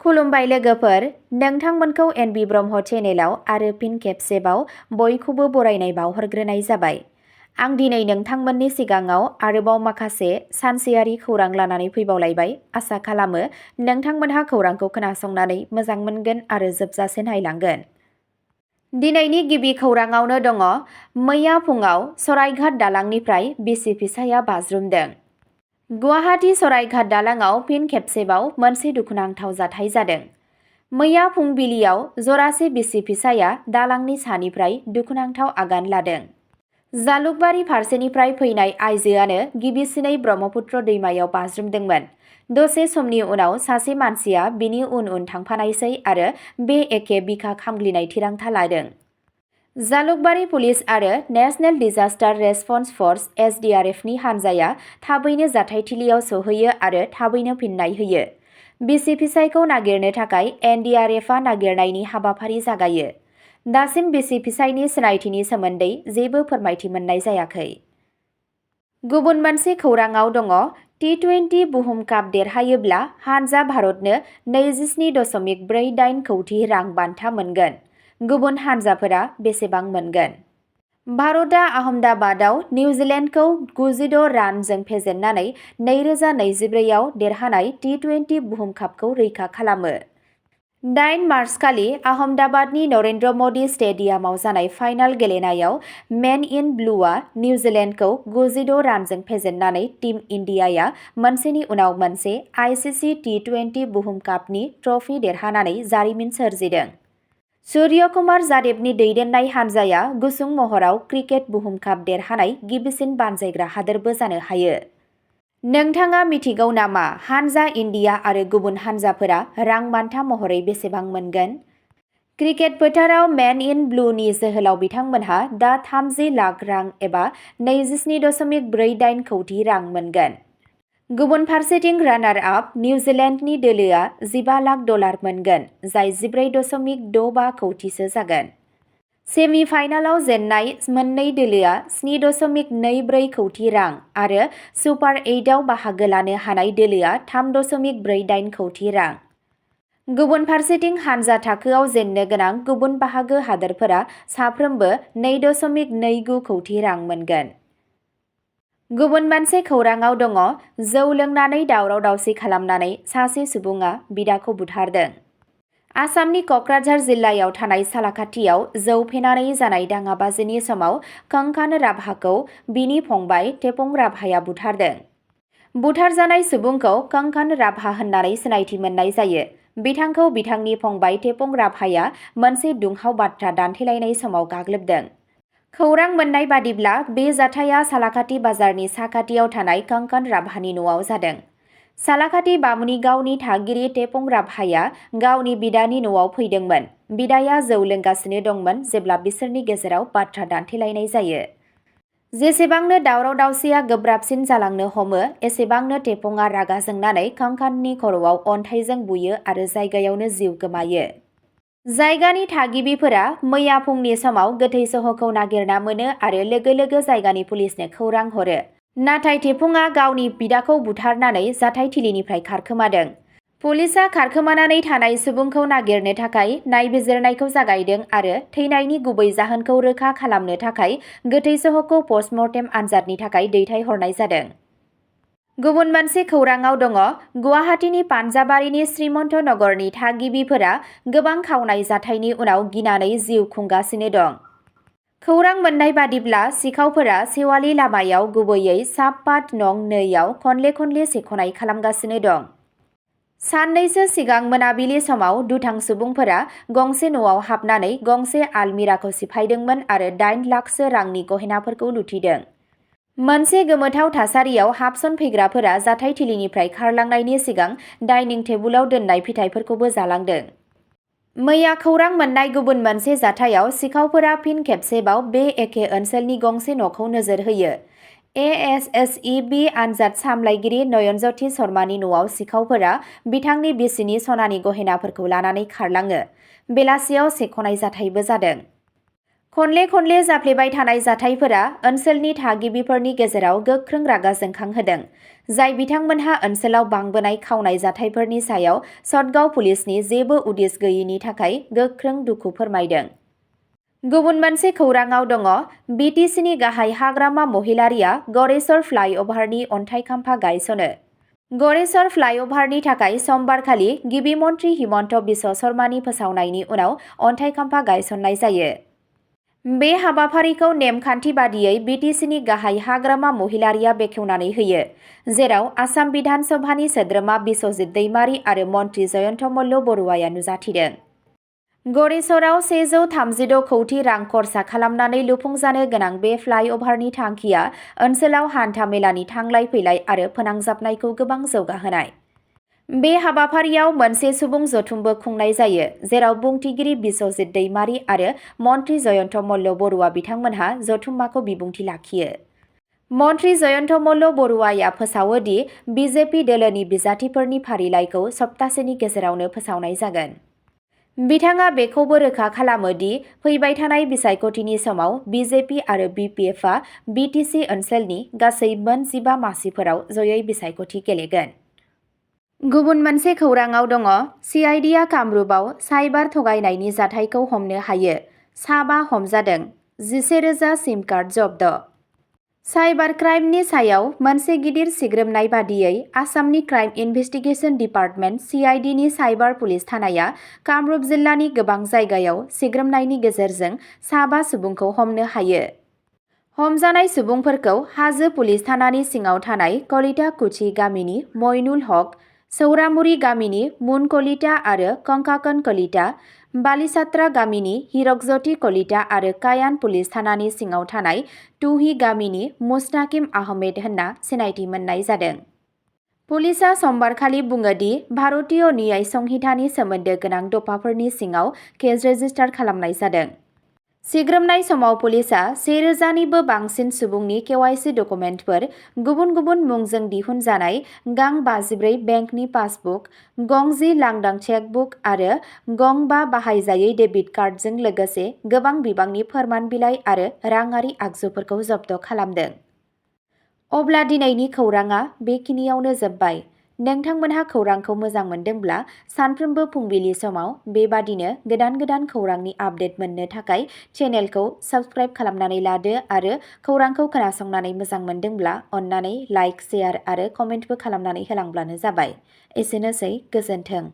खुलुमबाय लोगोफोर, नोंथांमोनखौ एनबि ब्रह्म चेनेलाव आरो फिन खेबसेबाव बयखौबो बरायनाय बावहरग्रोनाय जाबाय। आं दिनै नोंथांमोननि सिगाङाव आरोबाव माखासे सानसेयारि खौरां लानानै फैबावलायबाय। आसा खालामो नोंथांमोनहा खौरांखौ खोनासंनानै मोजां मोनगोन आरो जोबजासे नायलांगोन। दिनैनि गिबि खौराङावनो दङ, मैया फुङाव सरायघाट दालांनिफ्राय बिसि फिसाया बाज्रुमदों। गुवाहाटी सरायघाट दालांआव फिन खेबसेबाव मोनसे दुखुनांथाव जाथाय जादों। मैया फुंबिलियाव जरासे बिसि फिसाया दालांनि सानिफ्राय दुखुनांथाव आगान लादों। जालुकबारी फारसेनिफ्राय फैनाय आइजोआनो गिबिसिनै ब्रह्मपुत्र दैमायाव बाज्रुमदोंमोन। दसे समनि उनाव सासे मानसिया बिनि उन उन थांफानायसै आरो बे एखे बिखा खामग्लिनाय थिरांथा लादों। जालुकबारी पुलिस आरो नेशनेल डिजास्टार रेसपन्स फर्स (एसडीआरएफ)नि हानजाया थाबैनो जाथायथिलियाव सौहैयो आरो थाबैनो फिन्नाय होयो। बिसि फिसायखौ नागिरनो थाखाय एनडीआरएफआ नागिरनायनि हाबाफारि जागायो। दासिम बिसि फिसायनि सिनायथिनि सोमोन्दै जेबो फोरमायथि मोननाय जायाखै। गुबुन मोनसे खौराङाव दङ, टी20 बुहुम काप देरहायोब्ला हानजा भारतनो 27.48 कौटि रां बान्था मोनगोन। गुबुन हानजाफोरा बेसेबां मोनगोन? भारतआ आहमदाबादआव निउजिलेन्डखौ 96 रानजों फेजेननानै 2024आव देरहानाय टी20 बुहुम कापखौ रैखा खालामो। 8 मार्चखालि आहमदाबादनि नरेन्द्र मदि स्टेडियामाव जानाय फाइनाल गेलेनायाव मेन इन ब्लुआ निउजिलेन्डखौ 96 रानजों फेजेननानै टीम इन्डियाया मोनसेनि उनाव मोनसे आईसीसी टी20 बुहुम कापनि ट्रफी देरहानानै जारिमिन सोरजिदों। सूर्य कुमार जादेबनि दैदेननाय हानजाया गुसुं महराव क्रिकेट बुहुम काप देरहानाय गिबिसिन बानजायग्रा हादोरबो जानो हायो। नोंथाङा मिथिगौ नामा हानजा इन्डिया आरो गुबुन हानजाफोरा रां बान्था महरै बेसेबां मोनगोन? क्रिकेट फोथाराव मेन इन ब्लुनि जोहोलाव बिथांमोनहा दा 30 लाख रां एबा 27.48 कौटि रां मोनगोन। गुबुन फारसेथिं रानार आप निउजिलेन्डनि दोलोआ 15 लाख डलार मोनगोन, जाय 14.65 कौटिसो जागोन। सेमि फाइनालाव जेननाय मोननै दोलोआ 7.24 कौटि रां आरो सुपार 8आव बाहागो लानो हानाय दोलोआ 3.48 कौटि रां। गुबुन फारसेथिं हानजा थाखोआव जेननो गोनां गुबुन बाहागो हादोरफोरा साफ्रोमबो 2.29 कौटि रां मोनगोन। गुबुन मोनसे खौराङाव दङ, जौ लोंनानै दावराव-दावसि खालामनानै सासे सुबुङा बिदाखौ बुथारदों। आसामनि कक्राझार जिल्लायाव थानाय सालाकाथियाव जौ फेनानै जानाय दाङाबाजिनि समाव कंकन राभाखौ बिनि फंबाय टेपं राभाया बुथारदों। बुथारजानाय सुबुंखौ कंकन राभा होननानै सिनायथि मोननाय जायो। बिथांखौ बिथांनि फंबाय टेपं राभाया मोनसे दुंहाव बाथ्रा दान्थेलायनाय समाव गाग्लोबदों। खौरां मोननाय बादिब्ला बे जाथाया सालाकाथि बाजारनि साखाथियाव थानाय कंकन राभानि न'आव जादों। सालाकाथि बामुनिगावनि थागिरि टेपं राभाया गावनि बिदानि न'आव फैदोंमोन। बिदाया जौ लोंगासिनो दंमोन जेब्ला बिसोरनि गेजेराव बाथ्रा दान्थेलायनाय जायो। जेसेबांनो दावराव-दावसिया गोब्राबसिन जालांनो हमो, एसेबांनो टेपंआ रागा जोंनानै कंकननि खर'आव अन्थाइजों बुयो आरो जायगायावनो जिउ गोमायो। जायगानि थागिबिफोरा मैया फुंनि समाव गोथै सह'खौ नागिरना मोनो आरो लोगो लोगो जायगानि पुलिसनो खौरां हरो। नाथाय टेपंआ गावनि बिदाखौ बुथारनानै जाथायथिलिनिफ्राय खारखोमादों। पुलिसआ खारखोमानानै थानाय सुबुंखौ नागिरनो थाखाय नायबिजिरनायखौ जागायदों आरो थैनायनि गुबै जाहोनखौ रोखा खालामनो थाखाय गोथै सह'खौ पस्टमर्टेम आनजादनि थाखाय दैथायहरनाय जादों। गुबुन मोनसे खौराङाव दङ, गुवाहाटीनि पान्जाबारिनि श्रीमन्त नगरनि थागिबिफोरा गोबां खावनाय जाथायनि उनाव गिनानै जिउ खुंगासिनो दं। खौरां मोननाय बादिब्ला सिखावफोरा सेवालि लामायाव गुबैयै साबपाट नं 2आव खनले खनले सेख'नाय खालामगासिनो दं। साननैसो सिगां मोनाबिलि समाव दुथां सुबुंफोरा गंसे न'आव हाबनानै गंसे आलमिराखौ सिफायदोंमोन आरो 8 लाखसो रांनि गहेनाफोरखौ लुथिदों। मोनसे गोमोथाव थासारियाव हाबसनफैग्राफोरा जाथायथिलिनिफ्राय खारलांनायनि सिगां डाइनिं टेबुलाव दोननाय फिथाइफोरखौबो जालांदों। मैया खौरां मोननाय गुबुन मोनसे जाथायाव सिखावफोरा फिन खेबसेबाव बे एखे ओनसोलनि गंसे न'खौ नोजोर होयो। एएसएसइबि आनजाद सामलायगिरि नयनज्योति शर्मानि न'आव सिखावफोरा बिथांनि बिसिनि सनानि गहेनाफोरखौ लानानै खारलाङो। बेलासियाव सेख'नाय जाथायबो जादों। खनले खनले जाफ्लेबाय थानाय जाथायफोरा ओनसोलनि थागिबिफोरनि गेजेराव गोख्रों रागा जोंखांहोदों। जाय बिथांमोनहा ओनसोलाव बांबोनाय खावनाय जाथायफोरनि सायाव सतगाव पुलिसनि जेबो उदिस गैयैनि थाखाय गोख्रों दुखु फोरमायदों। गुबुन मोनसे खौराङाव दङ बिटिसिनि गाहाय हाग्रामा महिलारिया गरेस्वर फ्लाइअभारनि अन्थाइ खाम्फा गायसनो। गरेस्वर फ्लाइअभारनि थाखाय समबारखालि गिबि मन्त्रि हिमन्त बिश्व शर्मानि फोसावनायनि उनाव अन्थाइ खाम्फा गायसननाय जायो। बे हाबाफारिखौ नेमखान्थि बादियै बिटिसिनि गाहाय हाग्रामा महिलारिया बेखेवनानै होयो, जेराव आसाम बिधान सभानि सोद्रोमा बिश्वजित दैमारी आरो मन्त्रि जयन्त मल्ल बरुवाया नुजाथिदों। गरेस्वराव 136 कौटि रां खरसा खालामनानै लुफुंजानो गोनां बे फ्लाइअभारनि थांखिया ओनसोलाव हान्था मेलानि थांलाय फैलाय आरो फोनांजाबनायखौ गोबां जौगाहोनाय। बे हाबाफारियाव मोनसे सुबुं जथुमबो खुंनाय जायो, जेराव बुंथिगिरि बिश्वजित दैमारी आरो मन्त्रि जयन्त मल्ल बरुवा बिथांमोनहा जथुम्माखौ बिबुंथि लाखियो। मन्त्रि जयन्त मल्ल बरुवाया फोसावो दि बिजेपि दोलोनि बिजाथिफोरनि फारिलाइखौ सप्तासेनि गेजेरावनो फोसावनाय जागोन। बिथाङा बेखौबो रोखा खालामो दि फैबाय थानाय बिसायख'थिनि समाव बिजेपि आरो बिपिएफआ बिटिसि ओनसोलनि गासै मोन 15 मासिफोराव जयै बिसायख'थि गेलेगोन। गुबुन मोनसे खौराङाव दङ सिआइडिआ कामरुपआव साइबार थगायनायनि जाथायखौ हमनो हायो। 7 हमजादों, 11,000 सिम कार्ड जब्द। साइबार क्राइमनि सायाव मोनसे गिदिर सिग्रोमनाय बादियै आसामनि क्राइम इनभेस्टिगेशन डिपार्टमेन्ट सिआइडिनि साइबार पुलिस थानाया कामरुप जिल्लानि गोबां जायगायाव सिग्रोमनायनि गेजेरजों 7 सुबुंखौ हमनो हायो। हमजानाय सुबुंफोरखौ हाजो पुलिस थानानि सिङाव थानाय कलिता कुची गामिनि मइनुल हक, सौरामुरि गामिनि मुन कलिता आरो कंकाकन कलिता, बालिसात्रा गामिनि हिरकजती कलिता आरो कायान पुलिस थानानि सिङाव थानाय तुही गामिनि मुस्ताकिम आहमेद होनना सिनायथि मोननाय जादों। पुलिसआ समबारखालि बुङो दि भारतीय न्याय संहितानि सोमोन्दो गोनां दफाफोरनि सिङाव केस रेजिस्टार खालामनाय जादों। सिग्रोमनाय समाव पुलिसआ 1,000निबो बांसिन सुबुंनि केवाइसि डकुमेन्टफोर, गुबुन गुबुन मुंजों दिहुनजानाय गां 54 बेंकनि पासबुक, गं 10 लांदां चेकबुक आरो गं 5 बाहायजायै डेबिट कार्डजों लोगोसे गोबां बिबांनि फोरमान बिलाइ आरो राङारि आगजुफोरखौ जब्द खालामदों। अब्ला दिनैनि खौराङा बेखिनियावनो जोबबाय। नोंथांमोनहा खौरांखौ मोजां मोनदोंब्ला सानफ्रोमबो फुंबिलि समाव बेबादिनो गोदान खौरांनि आपडेट मोननो थाखाय चेनेलखौ साबस्क्राइब खालामनानै लादो आरो खौरांखौ खोनासंनानै मोजां मोनदोंब्ला अन्नानै लाइक, शेयार आरो कमेन्टबो खालामनानै होलांब्लानो जाबाय। एसेनोसै, गोजोन्थों।